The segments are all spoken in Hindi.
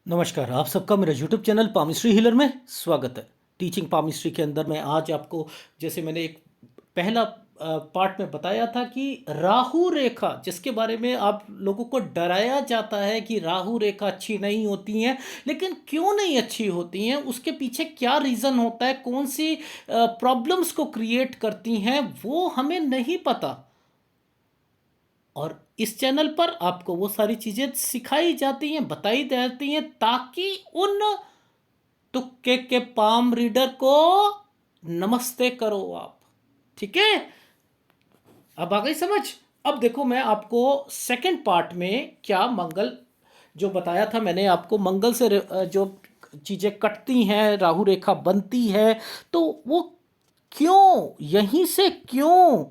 नमस्कार, आप सबका मेरे यूट्यूब चैनल पामिस्ट्री हीलर में स्वागत है। टीचिंग पामिस्ट्री के अंदर मैं आज आपको, जैसे मैंने एक पहला पार्ट में बताया था कि राहु रेखा, जिसके बारे में आप लोगों को डराया जाता है कि राहु रेखा अच्छी नहीं होती हैं, लेकिन क्यों नहीं अच्छी होती हैं, उसके पीछे क्या रीज़न होता है, कौन सी प्रॉब्लम्स को क्रिएट करती हैं, वो हमें नहीं पता। और इस चैनल पर आपको वो सारी चीज़ें सिखाई जाती हैं, बताई जाती हैं, ताकि उन तुक्के के पाम रीडर को नमस्ते करो आप। ठीक है, अब आ गई समझ। अब देखो, मैं आपको सेकंड पार्ट में क्या मंगल जो बताया था मैंने आपको, मंगल से जो चीज़ें कटती हैं, राहु रेखा बनती है, तो वो क्यों, यहीं से क्यों,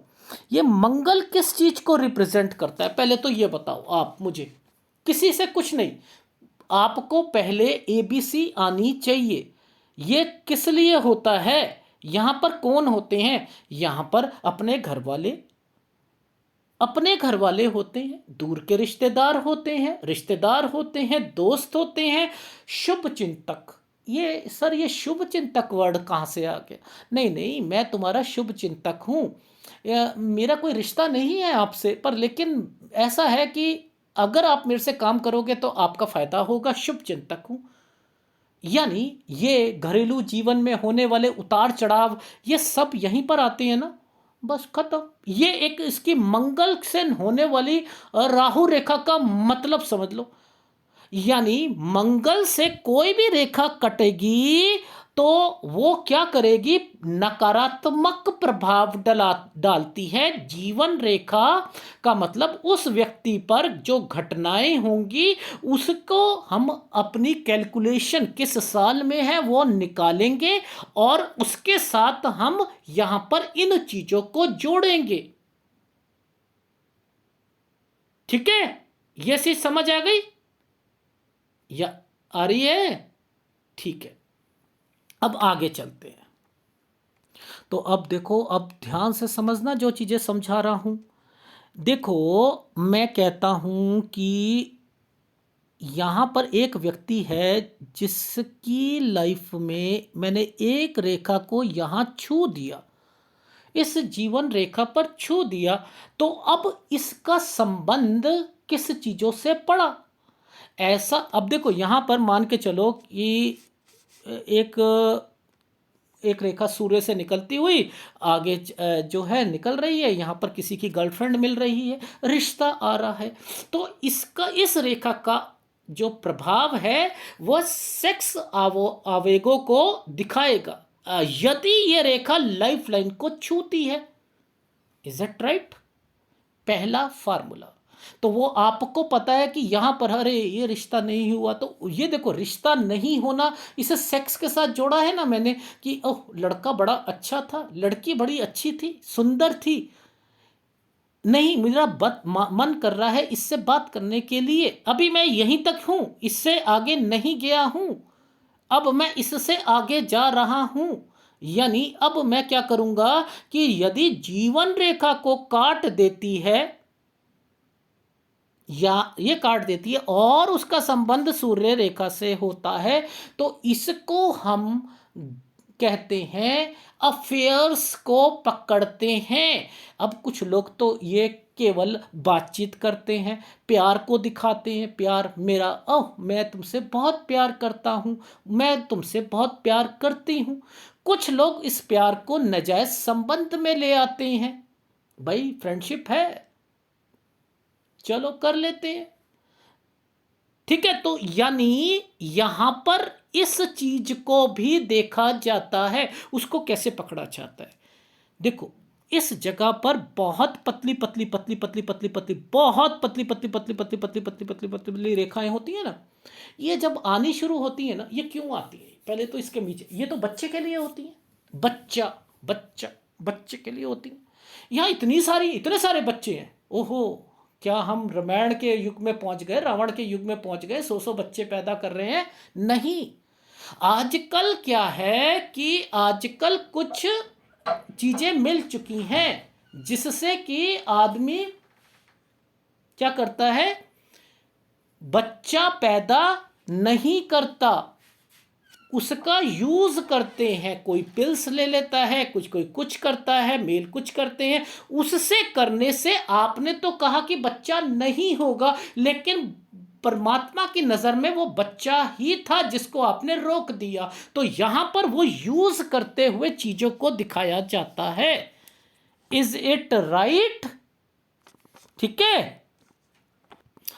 ये मंगल किस चीज को रिप्रेजेंट करता है, पहले तो ये बताओ आप मुझे। किसी से कुछ नहीं, आपको पहले एबीसी आनी चाहिए। ये किस लिए होता है, यहां पर कौन होते हैं, यहां पर अपने घर वाले होते हैं, दूर के रिश्तेदार होते हैं, दोस्त होते हैं, शुभ चिंतक। ये सर, ये शुभ चिंतक वर्ड कहाँ से आ गया? नहीं नहीं, मैं तुम्हारा शुभ चिंतक हूँ, मेरा कोई रिश्ता नहीं है आपसे, पर लेकिन ऐसा है कि अगर आप मेरे से काम करोगे तो आपका फायदा होगा, शुभ चिंतक हूँ। यानी ये घरेलू जीवन में होने वाले उतार चढ़ाव, ये सब यहीं पर आते हैं ना, बस खत्म। ये एक इसकी मंगल से होने वाली राहु रेखा का मतलब समझ लो। यानी मंगल से कोई भी रेखा कटेगी तो वो क्या करेगी, नकारात्मक प्रभाव डालती है जीवन रेखा का, मतलब उस व्यक्ति पर जो घटनाएं होंगी उसको हम अपनी कैलकुलेशन किस साल में है वो निकालेंगे, और उसके साथ हम यहां पर इन चीजों को जोड़ेंगे। ठीक है, ये चीज समझ आ गई या आ रही है? ठीक है, अब आगे चलते हैं। तो अब देखो, अब ध्यान से समझना जो चीज़ें समझा रहा हूँ। देखो, मैं कहता हूँ कि यहाँ पर एक व्यक्ति है जिसकी लाइफ में मैंने एक रेखा को यहाँ छू दिया, इस जीवन रेखा पर छू दिया, तो अब इसका संबंध किस चीज़ों से पड़ा, ऐसा। अब देखो, यहाँ पर मान के चलो कि एक एक रेखा सूर्य से निकलती हुई आगे जो है निकल रही है, यहाँ पर किसी की गर्लफ्रेंड मिल रही है, रिश्ता आ रहा है, तो इसका, इस रेखा का जो प्रभाव है वह सेक्स आवेगों को दिखाएगा, यदि ये रेखा लाइफ लाइन को छूती है। Is it right? पहला फार्मूला। तो वो आपको पता है कि यहां पर अरे ये रिश्ता नहीं हुआ, तो ये देखो, रिश्ता नहीं होना, इसे सेक्स के साथ जोड़ा है ना मैंने, कि ओह लड़का बड़ा अच्छा था, लड़की बड़ी अच्छी थी, सुंदर थी, नहीं मेरा मन कर रहा है इससे बात करने के लिए, अभी मैं यहीं तक हूं, इससे आगे नहीं गया हूं, अब मैं इससे आगे जा रहा हूं। यानी अब मैं क्या करूंगा कि यदि जीवन रेखा को काट देती है, या ये काट देती है और उसका संबंध सूर्य रेखा से होता है, तो इसको हम कहते हैं अफेयर्स को पकड़ते हैं। अब कुछ लोग तो ये केवल बातचीत करते हैं, प्यार को दिखाते हैं, प्यार मेरा, ओह मैं तुमसे बहुत प्यार करता हूँ, मैं तुमसे बहुत प्यार करती हूँ। कुछ लोग इस प्यार को नाजायज संबंध में ले आते हैं, भाई फ्रेंडशिप है, चलो कर लेते हैं। ठीक है, तो यानी यहां पर इस चीज को भी देखा जाता है, उसको कैसे पकड़ा जाता है। देखो, इस जगह पर बहुत पतली पतली पतली पतली पतली पतली, बहुत पतली पतली पतली पतली पतली पतली पतली पतली पतली रेखाएं होती है ना, ये जब आनी शुरू होती है ना, ये क्यों आती है, पहले तो इसके नीचे, ये तो बच्चे के लिए होती है, बच्चा बच्चा बच्चे के लिए होती है। यहाँ इतने सारे बच्चे हैं, ओहो, क्या हम रामायण के युग में पहुंच गए, रावण के युग में पहुंच गए, 100 बच्चे पैदा कर रहे हैं? नहीं। आजकल क्या है कि आजकल कुछ चीजें मिल चुकी हैं जिससे कि आदमी क्या करता है, बच्चा पैदा नहीं करता उसका यूज करते हैं। कोई पिल्स ले लेता है, कोई कुछ करता है, मेल कुछ करते हैं। उससे करने से आपने तो कहा कि बच्चा नहीं होगा, लेकिन परमात्मा की नजर में वो बच्चा ही था जिसको आपने रोक दिया। तो यहां पर वो यूज करते हुए चीजों को दिखाया जाता है। Is it right? ठीक है।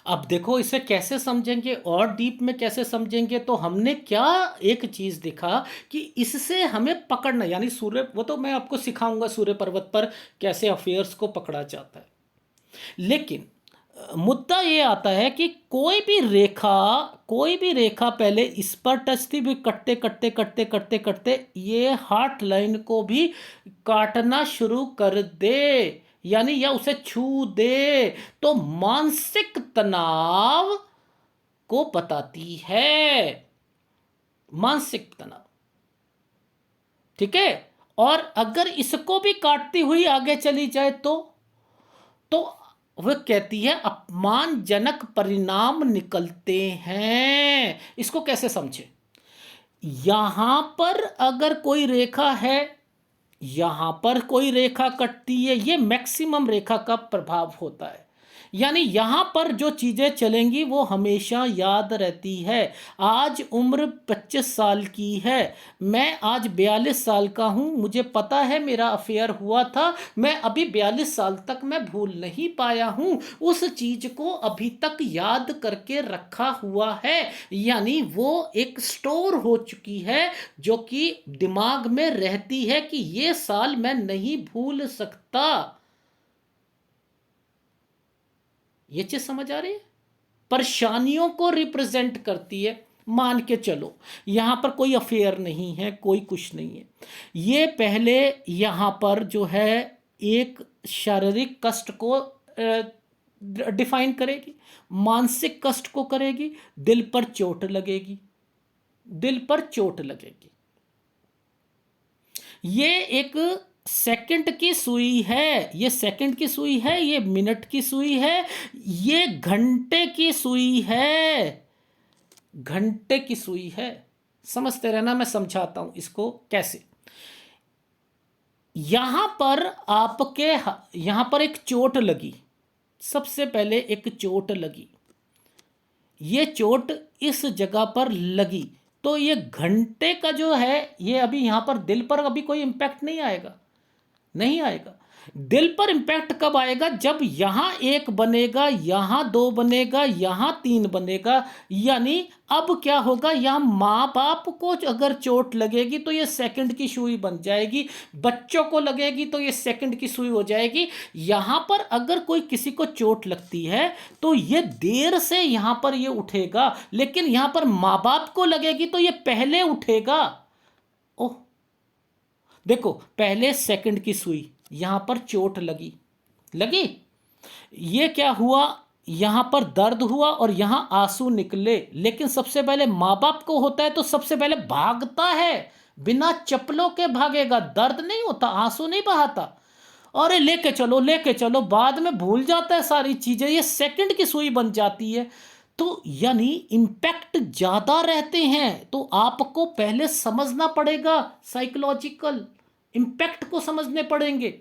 अब देखो इसे कैसे समझेंगे और डीप में कैसे समझेंगे। तो हमने क्या एक चीज देखा कि इससे हमें पकड़ना, यानी सूर्य, वो तो मैं आपको सिखाऊंगा सूर्य पर्वत पर कैसे अफेयर्स को पकड़ा जाता है। लेकिन मुद्दा ये आता है कि कोई भी रेखा पहले इस पर टच थी, भी कटते कटते कटते कटते कटते ये हार्ट लाइन को भी काटना शुरू कर दे, यानी या उसे छू दे, तो मानसिक तनाव को बताती है। मानसिक तनाव, ठीक है। और अगर इसको भी काटती हुई आगे चली जाए तो वह कहती है अपमानजनक परिणाम निकलते हैं। इसको कैसे समझे? यहां पर अगर कोई रेखा है, यहां पर कोई रेखा कटती है, ये मैक्सिमम रेखा का प्रभाव होता है। यानी यहां पर जो चीजें चलेंगी वो हमेशा याद रहती है। आज उम्र 25 साल की है, मैं आज 42 साल का हूं, मुझे पता है मेरा अफेयर हुआ था, मैं अभी 42 साल तक मैं भूल नहीं पाया हूं, उस चीज को अभी तक याद करके रखा हुआ है। यानी वो एक स्टोर हो चुकी है जो कि दिमाग में रहती है कि ये साल मैं नहीं भूल सकता। ये चीज समझ आ रही है? परेशानियों को रिप्रेजेंट करती है। मान के चलो यहां पर कोई अफेयर नहीं है, कोई कुछ नहीं है, ये पहले यहां पर जो है एक शारीरिक कष्ट को डिफाइन करेगी, मानसिक कष्ट को करेगी, दिल पर चोट लगेगी, दिल पर चोट लगेगी। ये एक सेकंड की सुई है, ये सेकंड की सुई है, ये मिनट की सुई है, ये घंटे की सुई है, घंटे की सुई है। समझते रहना, मैं समझाता हूं इसको कैसे। यहां पर आपके यहां पर एक चोट लगी, सबसे पहले एक चोट लगी, ये चोट इस जगह पर लगी, तो ये घंटे का जो है ये अभी यहां पर दिल पर अभी कोई इंपैक्ट नहीं आएगा, नहीं आएगा। दिल पर इंपैक्ट कब आएगा? जब यहां एक बनेगा, यहां दो बनेगा, यहां तीन बनेगा। यानी अब क्या होगा, यहां मां बाप को अगर चोट लगेगी तो ये सेकंड की सुई बन जाएगी, बच्चों को लगेगी तो ये सेकंड की सुई हो जाएगी। यहां पर अगर कोई किसी को चोट लगती है तो ये देर से यहां पर ये उठेगा, लेकिन यहां पर मां बाप को लगेगी तो ये पहले उठेगा। ओह, देखो पहले सेकंड की सुई, यहां पर चोट लगी, लगी, ये क्या हुआ, यहां पर दर्द हुआ और यहां आंसू निकले। लेकिन सबसे पहले मां बाप को होता है तो सबसे पहले भागता है, बिना चप्पलों के भागेगा, दर्द नहीं होता, आंसू नहीं बहाता, अरे लेके चलो, बाद में भूल जाता है सारी चीजें, ये सेकंड की सुई बन जाती है। तो यानी इंपैक्ट ज्यादा रहते हैं, तो आपको पहले समझना पड़ेगा, साइकोलॉजिकल इंपैक्ट को समझने पड़ेंगे।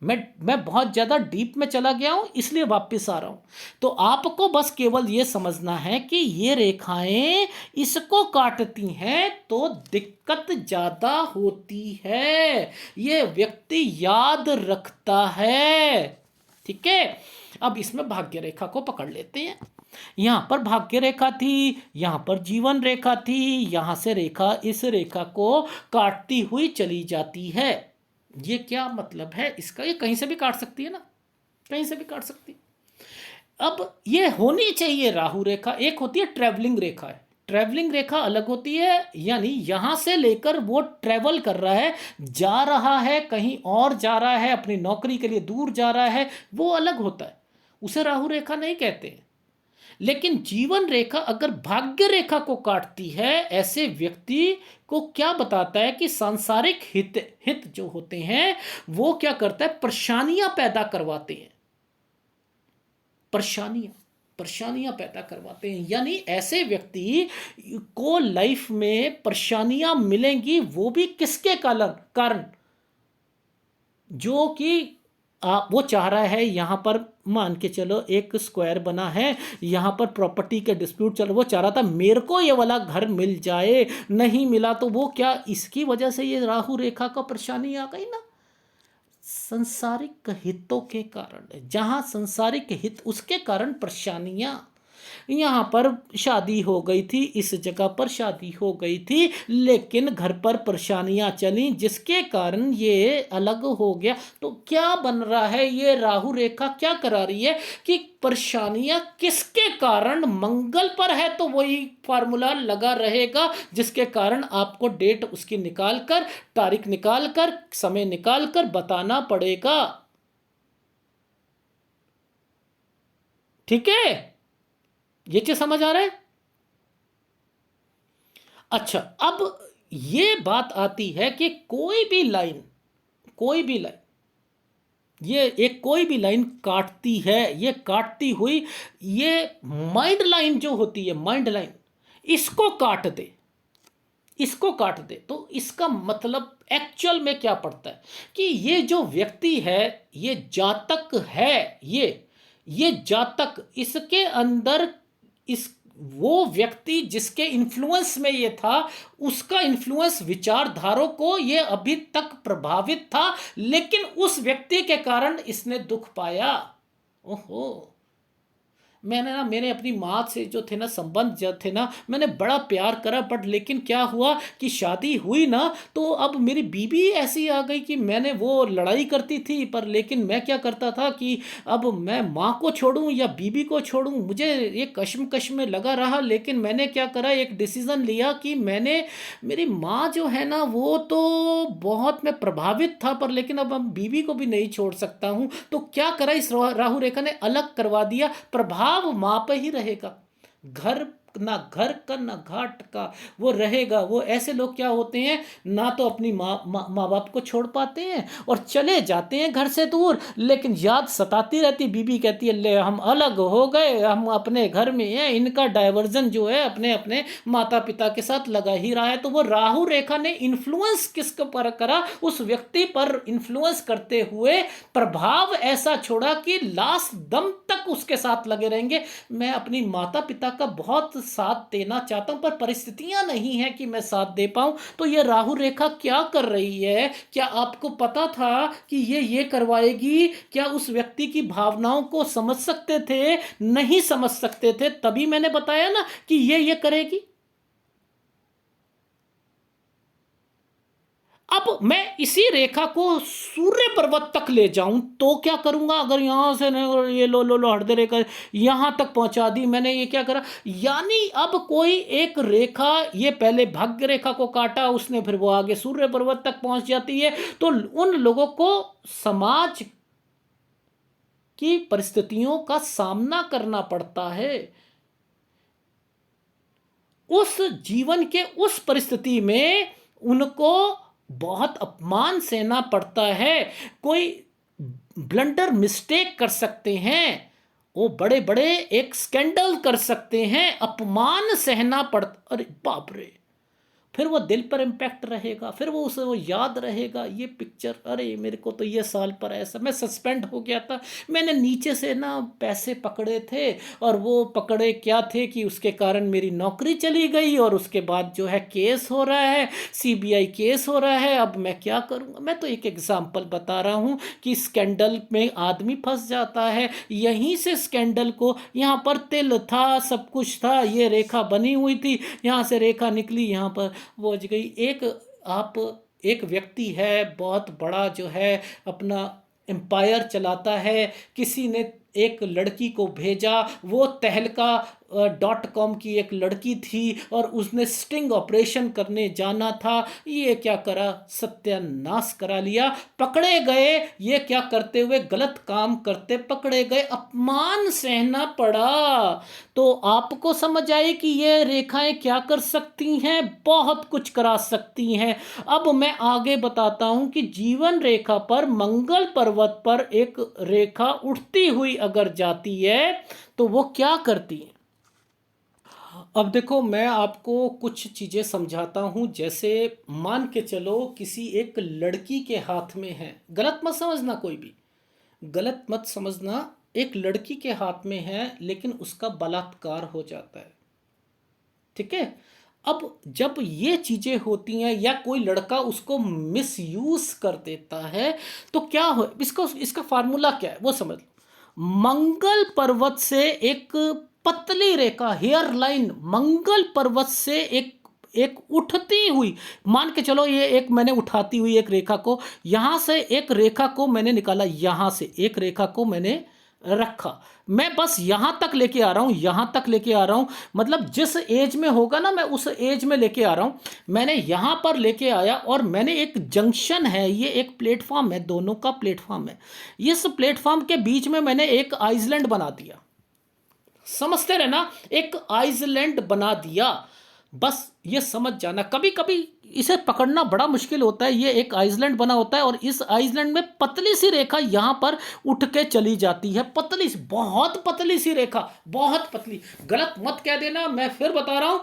मैं बहुत ज़्यादा डीप में चला गया हूं, इसलिए वापस आ रहा हूं। तो आपको बस केवल ये समझना है कि ये रेखाएं इसको काटती हैं तो दिक्कत ज़्यादा होती है, ये व्यक्ति याद रखता है। ठीक है। अब इसमें भाग्य रेखा को पकड़ लेते हैं। यहां पर भाग्य रेखा थी, यहां पर जीवन रेखा थी, यहां से रेखा इस रेखा को काटती हुई चली जाती है। ये क्या मतलब है इसका? ये कहीं से भी काट सकती है ना, कहीं से भी काट सकती है। अब ये होनी चाहिए राहु रेखा। एक होती है ट्रैवलिंग रेखा है, ट्रैवलिंग रेखा अलग होती है, यानी यहां से लेकर वो ट्रैवल कर रहा है, जा रहा है, कहीं और जा रहा है, अपनी नौकरी के लिए दूर जा रहा है, वो अलग होता है, उसे राहु रेखा नहीं कहते हैं। लेकिन जीवन रेखा अगर भाग्य रेखा को काटती है, ऐसे व्यक्ति को क्या बताता है कि सांसारिक हित जो होते हैं वो क्या करता है, परेशानियां पैदा करवाते हैं, परेशानियां। परेशानियां पैदा करवाते हैं। यानी ऐसे व्यक्ति को लाइफ में परेशानियां मिलेंगी, वो भी किसके कारण, जो कि वो चाह रहा है, यहाँ पर मान के चलो एक स्क्वायर बना है, यहाँ पर प्रॉपर्टी के डिस्प्यूट चल, वो चाह रहा था मेरे को ये वाला घर मिल जाए, नहीं मिला तो वो क्या, इसकी वजह से ये राहु रेखा का परेशानी आ गई ना। संसारिक हितों के कारण, जहां संसारिक हित, उसके कारण परेशानियां। यहाँ पर शादी हो गई थी, इस जगह पर शादी हो गई थी, लेकिन घर पर परेशानियां चली, जिसके कारण ये अलग हो गया। तो क्या बन रहा है, ये राहु रेखा क्या करा रही है कि परेशानियां किसके कारण, मंगल पर है तो वही फार्मूला लगा रहेगा, जिसके कारण आपको डेट उसकी निकाल कर, तारीख निकाल कर, समय निकाल कर बताना पड़ेगा। ठीक है, ये चीज समझ आ रहा है। अच्छा, अब ये बात आती है कि कोई भी लाइन, ये एक कोई भी लाइन काटती है, ये काटती हुई, ये माइंड लाइन जो होती है, माइंड लाइन, इसको काट दे, इसको काट दे, तो इसका मतलब एक्चुअल में क्या पड़ता है कि ये जो व्यक्ति है, ये जातक है, ये जातक, इसके अंदर इस वो व्यक्ति जिसके इन्फ्लुएंस में ये था, उसका इन्फ्लुएंस विचारधारों को ये अभी तक प्रभावित था, लेकिन उस व्यक्ति के कारण इसने दुख पाया। ओहो, मैंने ना, मेरे अपनी माँ से जो थे ना संबंध, जो थे ना, मैंने बड़ा प्यार करा, बट लेकिन क्या हुआ कि शादी हुई ना, तो अब मेरी बीबी ऐसी आ गई कि मैंने, वो लड़ाई करती थी, पर लेकिन मैं क्या करता था कि अब मैं माँ को छोड़ूं या बीबी को छोड़ूं, मुझे ये कश्मकश में लगा रहा। लेकिन मैंने क्या करा, एक डिसीज़न लिया कि मैंने, मेरी माँ जो है ना, वो तो बहुत मैं प्रभावित था, पर लेकिन अब बीबी को भी नहीं छोड़ सकता हूँ। तो क्या करा, इस राहु रेखा ने अलग करवा दिया, प्रभाव मां पे ही रहेगा, घर ना घर का ना घाट का वो रहेगा। वो ऐसे लोग क्या होते हैं, ना तो अपनी माँ बाप को छोड़ पाते हैं और चले जाते हैं घर से दूर, लेकिन याद सताती रहती, बीबी कहती है ले हम अलग हो गए, हम अपने घर में हैं, इनका डाइवर्जन जो है अपने अपने माता पिता के साथ लगा ही रहा है। तो वो राहु रेखा ने इन्फ्लुएंस किसके पर करा, उस व्यक्ति पर इन्फ्लुएंस करते हुए प्रभाव ऐसा छोड़ा कि लास्ट दम तक उसके साथ लगे रहेंगे। मैं अपनी माता पिता का बहुत साथ देना चाहता हूं, पर परिस्थितियां नहीं है कि मैं साथ दे पाऊं। तो ये राहु रेखा क्या कर रही है, क्या आपको पता था कि ये करवाएगी? क्या उस व्यक्ति की भावनाओं को समझ सकते थे? नहीं समझ सकते थे, तभी मैंने बताया ना कि ये करेगी। अब मैं इसी रेखा को सूर्य पर्वत तक ले जाऊं तो क्या करूंगा? अगर यहां से ये लो हृदय रेखा यहां तक पहुंचा दी मैंने, ये क्या करा, यानी अब कोई एक रेखा, ये पहले भाग्य रेखा को काटा उसने, फिर वो आगे सूर्य पर्वत तक पहुंच जाती है। तो उन लोगों को समाज की परिस्थितियों का सामना करना पड़ता है। उस जीवन के उस परिस्थिति में उनको बहुत अपमान सहना पड़ता है। कोई ब्लंडर मिस्टेक कर सकते हैं, वो बड़े बड़े एक स्कैंडल कर सकते हैं, अपमान सहना पड़ता, अरे बाप रे, फिर वो दिल पर इम्पैक्ट रहेगा, फिर वो उसे वो याद रहेगा, ये पिक्चर, अरे मेरे को तो ये साल पर ऐसा, मैं सस्पेंड हो गया था, मैंने नीचे से ना पैसे पकड़े थे, और वो पकड़े क्या थे कि उसके कारण मेरी नौकरी चली गई, और उसके बाद जो है केस हो रहा है, सीबीआई केस हो रहा है, अब मैं क्या करूँगा? मैं तो एक एग्जाम्पल बता रहा हूँ कि स्कैंडल में आदमी फंस जाता है। यहीं से स्कैंडल को, यहाँ पर तिल था, सब कुछ था, ये रेखा बनी हुई थी, यहाँ से रेखा निकली, यहाँ पर वो गई। एक व्यक्ति है बहुत बड़ा, जो है अपना एम्पायर चलाता है, किसी ने एक लड़की को भेजा, वो तहलका .com की एक लड़की थी और उसने स्टिंग ऑपरेशन करने जाना था। ये क्या करा, सत्यानाश करा लिया, पकड़े गए। ये क्या करते हुए, गलत काम करते पकड़े गए, अपमान सहना पड़ा। तो आपको समझ आए कि ये रेखाएं क्या कर सकती हैं, बहुत कुछ करा सकती हैं। अब मैं आगे बताता हूं कि जीवन रेखा पर, मंगल पर्वत पर एक रेखा उठती हुई अगर जाती है तो वो क्या करती है। अब देखो, मैं आपको कुछ चीजें समझाता हूं। जैसे मान के चलो किसी एक लड़की के हाथ में है, गलत मत समझना, कोई भी गलत मत समझना, एक लड़की के हाथ में है लेकिन उसका बलात्कार हो जाता है, ठीक है। अब जब ये चीजें होती हैं या कोई लड़का उसको मिसयूज कर देता है तो क्या हो, इसका फार्मूला क्या है वो समझ लो। मंगल पर्वत से एक पतली रेखा, हेयर लाइन, मंगल पर्वत से एक एक उठती हुई, मान के चलो ये एक मैंने उठाती हुई एक रेखा को, यहां से एक रेखा को मैंने निकाला, यहां से एक रेखा को मैंने रखा, मैं बस यहां तक लेके आ रहा हूं, यहां तक लेके आ रहा हूं, मतलब जिस एज में होगा ना मैं उस एज में लेके आ रहा हूं। मैंने यहां पर लेके आया और मैंने एक जंक्शन है, ये एक प्लेटफॉर्म है, दोनों का प्लेटफॉर्म है, इस प्लेटफॉर्म के बीच में मैंने एक आइसलैंड बना दिया, समझते रहना, एक आइसलैंड बना दिया। बस ये समझ जाना, कभी कभी इसे पकड़ना बड़ा मुश्किल होता है। ये एक आइसलैंड बना होता है और इस आइसलैंड में पतली सी रेखा यहां पर उठ के चली जाती है, पतली सी, बहुत पतली सी रेखा, बहुत पतली, गलत मत कह देना, मैं फिर बता रहा हूं,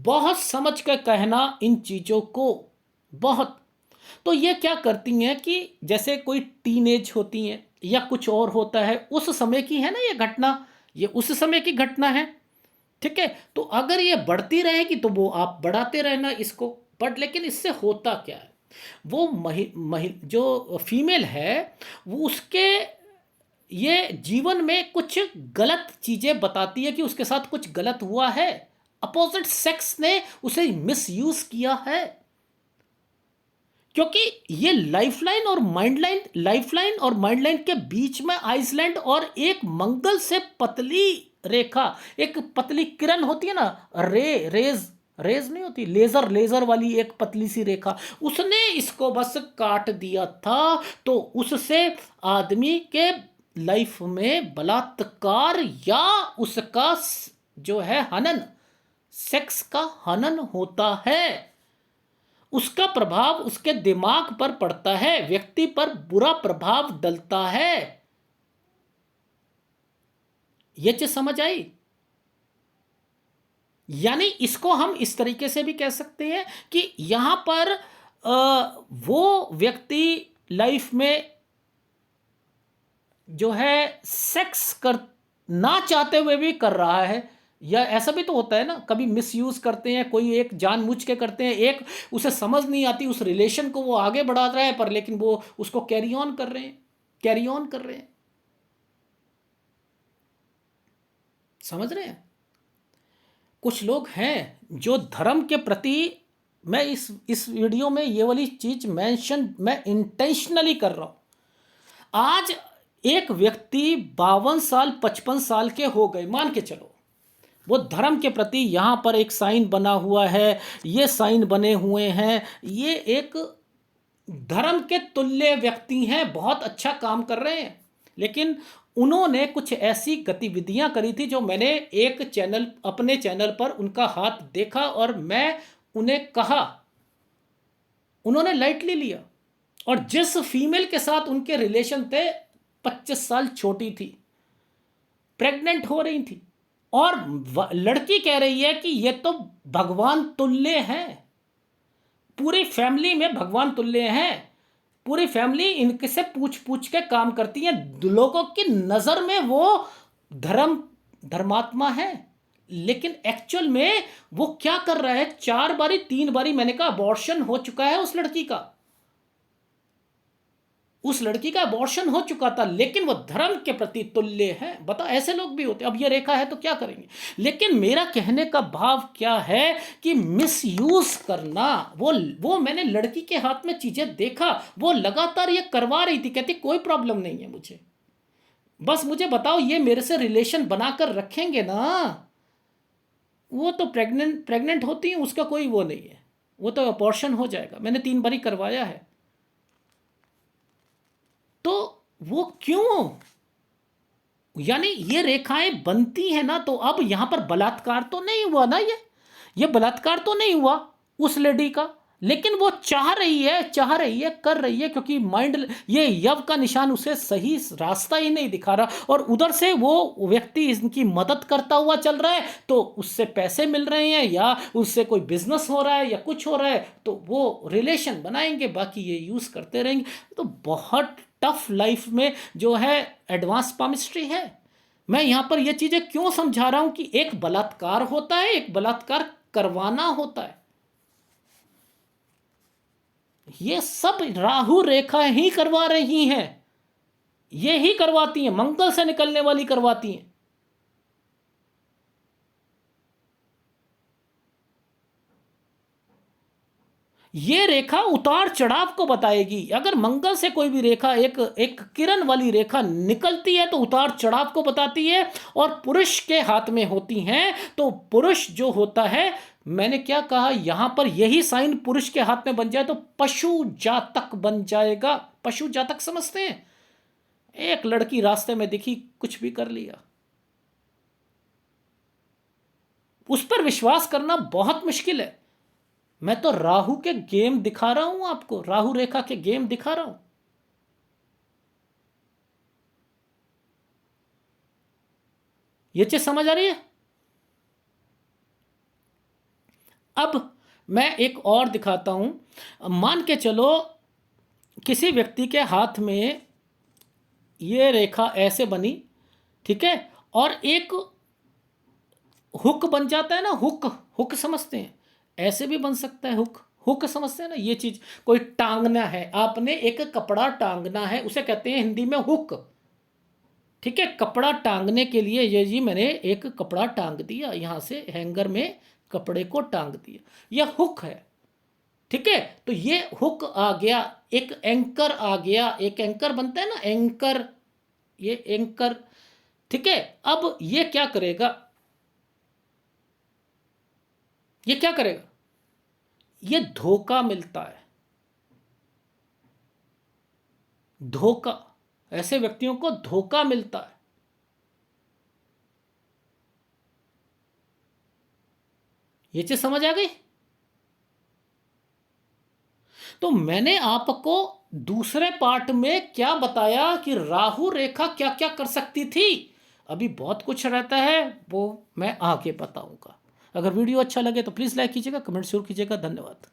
बहुत समझ के कहना इन चीजों को, बहुत। तो ये क्या करती हैं कि जैसे कोई टीनेज होती हैं या कुछ और होता है, उस समय की है ना ये घटना, ये उस समय की घटना है, ठीक है। तो अगर ये बढ़ती रहेगी तो वो आप बढ़ाते रहना इसको, बट लेकिन इससे होता क्या है, वो जो फीमेल है वो उसके ये जीवन में कुछ गलत चीजें बताती है कि उसके साथ कुछ गलत हुआ है, अपोजिट सेक्स ने उसे मिसयूज किया है। क्योंकि ये लाइफलाइन और माइंडलाइन, लाइफलाइन और माइंडलाइन के बीच में आइसलैंड और एक मंगल से पतली रेखा, एक पतली किरण होती है ना, रेज, रेज नहीं होती, लेजर, लेजर वाली एक पतली सी रेखा, उसने इसको बस काट दिया था। तो उससे आदमी के लाइफ में बलात्कार या उसका जो है हनन, सेक्स का हनन होता है, उसका प्रभाव उसके दिमाग पर पड़ता है, व्यक्ति पर बुरा प्रभाव डलता है। यह चीज समझ आई। यानी इसको हम इस तरीके से भी कह सकते हैं कि यहां पर वो व्यक्ति लाइफ में जो है सेक्स कर ना चाहते हुए भी कर रहा है, या ऐसा भी तो होता है ना, कभी मिसयूज करते हैं, कोई एक जानबूझ के करते हैं, एक उसे समझ नहीं आती, उस रिलेशन को वो आगे बढ़ा रहा है पर लेकिन वो उसको कैरी ऑन कर रहे हैं, कैरी ऑन कर रहे हैं, समझ रहे हैं। कुछ लोग हैं जो धर्म के प्रति, मैं इस वीडियो में ये वाली चीज मेंशन मैं इंटेंशनली कर रहा हूं। आज एक व्यक्ति 52 साल 55 साल के हो गए, मान के चलो, वो धर्म के प्रति यहां पर एक साइन बना हुआ है, ये साइन बने हुए हैं, ये एक धर्म के तुल्य व्यक्ति हैं, बहुत अच्छा काम कर रहे हैं, लेकिन उन्होंने कुछ ऐसी गतिविधियां करी थी जो मैंने एक चैनल, अपने चैनल पर उनका हाथ देखा और मैं उन्हें कहा, उन्होंने लाइटली लिया। और जिस फीमेल के साथ उनके रिलेशन थे 25 साल छोटी थी, प्रेग्नेंट हो रही थी, और लड़की कह रही है कि ये तो भगवान तुल्य हैं, पूरी फैमिली में भगवान तुल्य हैं, पूरी फैमिली इनके से पूछ पूछ के काम करती है, लोगों की नजर में वो धर्मात्मा है, लेकिन एक्चुअल में वो क्या कर रहा है, 4 बारी 3 बारी मैंने कहा अबॉर्शन हो चुका है उस लड़की का, उस लड़की का अबॉर्शन हो चुका था, लेकिन वो धर्म के प्रति तुल्य है। बता, ऐसे लोग भी होते। अब ये रेखा है तो क्या करेंगे, लेकिन मेरा कहने का भाव क्या है कि मिसयूज करना, वो मैंने लड़की के हाथ में चीजें देखा, वो लगातार ये करवा रही थी, कहती कोई प्रॉब्लम नहीं है मुझे, बस मुझे बताओ ये मेरे से रिलेशन बनाकर रखेंगे ना, वो तो प्रेग्नेंट प्रेग्नेंट होती हैं, उसका कोई वो नहीं है, वो तो अबॉर्शन हो जाएगा, मैंने 3 बारी करवाया है। तो वो क्यों, यानी ये रेखाएं बनती हैं ना, तो अब यहां पर बलात्कार तो नहीं हुआ ना, ये बलात्कार तो नहीं हुआ उस लेडी का, लेकिन वो चाह रही है, कर रही है, क्योंकि माइंड, ये यव का निशान उसे सही रास्ता ही नहीं दिखा रहा, और उधर से वो व्यक्ति इनकी मदद करता हुआ चल रहा है, तो उससे पैसे मिल रहे हैं या उससे कोई बिजनेस हो रहा है या कुछ हो रहा है, तो वो रिलेशन बनाएंगे, बाकी ये यूज करते रहेंगे। तो बहुत टफ लाइफ में जो है एडवांस पामिस्ट्री है। मैं यहां पर यह चीजें क्यों समझा रहा हूं कि एक बलात्कार होता है, एक बलात्कार करवाना होता है। ये सब राहु रेखा ही करवा रही हैं, ये ही करवाती हैं, मंगल से निकलने वाली करवाती हैं। ये रेखा उतार चढ़ाव को बताएगी। अगर मंगल से कोई भी रेखा, एक एक किरण वाली रेखा निकलती है, तो उतार चढ़ाव को बताती है, और पुरुष के हाथ में होती हैं, तो पुरुष जो होता है, मैंने क्या कहा, यहां पर यही साइन पुरुष के हाथ में बन जाए तो पशु जातक बन जाएगा। पशु जातक समझते हैं, एक लड़की रास्ते में दिखी, कुछ भी कर लिया, उस पर विश्वास करना बहुत मुश्किल है। मैं तो राहु के गेम दिखा रहा हूं आपको, राहु रेखा के गेम दिखा रहा हूं। ये चीज समझ आ रही है। अब मैं एक और दिखाता हूं। मान के चलो किसी व्यक्ति के हाथ में ये रेखा ऐसे बनी, ठीक है, और एक हुक बन जाता है ना, हुक, हुक समझते हैं, ऐसे भी बन सकता है हुक, हुक समझते हैं ना, ये चीज कोई टांगना है, आपने एक कपड़ा टांगना है, उसे कहते हैं हिंदी में हुक। ठीक है, कपड़ा टांगने के लिए ये जी मैंने एक कपड़ा टांग दिया, यहां से हैंगर में कपड़े को टांग दिया, यह हुक है। ठीक है, तो ये हुक आ गया, एक एंकर आ गया, एक एंकर बनता है ना, एंकर, ये एंकर। ठीक है, अब ये क्या करेगा, ये क्या करेगा, ये धोखा मिलता है, धोखा, ऐसे व्यक्तियों को धोखा मिलता है। ये चीज समझ आ गई। तो मैंने आपको दूसरे पार्ट में क्या बताया कि राहु रेखा क्या क्या कर सकती थी, अभी बहुत कुछ रहता है, वो मैं आगे बताऊंगा। अगर वीडियो अच्छा लगे तो प्लीज़ लाइक कीजिएगा, कमेंट जरूर कीजिएगा। धन्यवाद।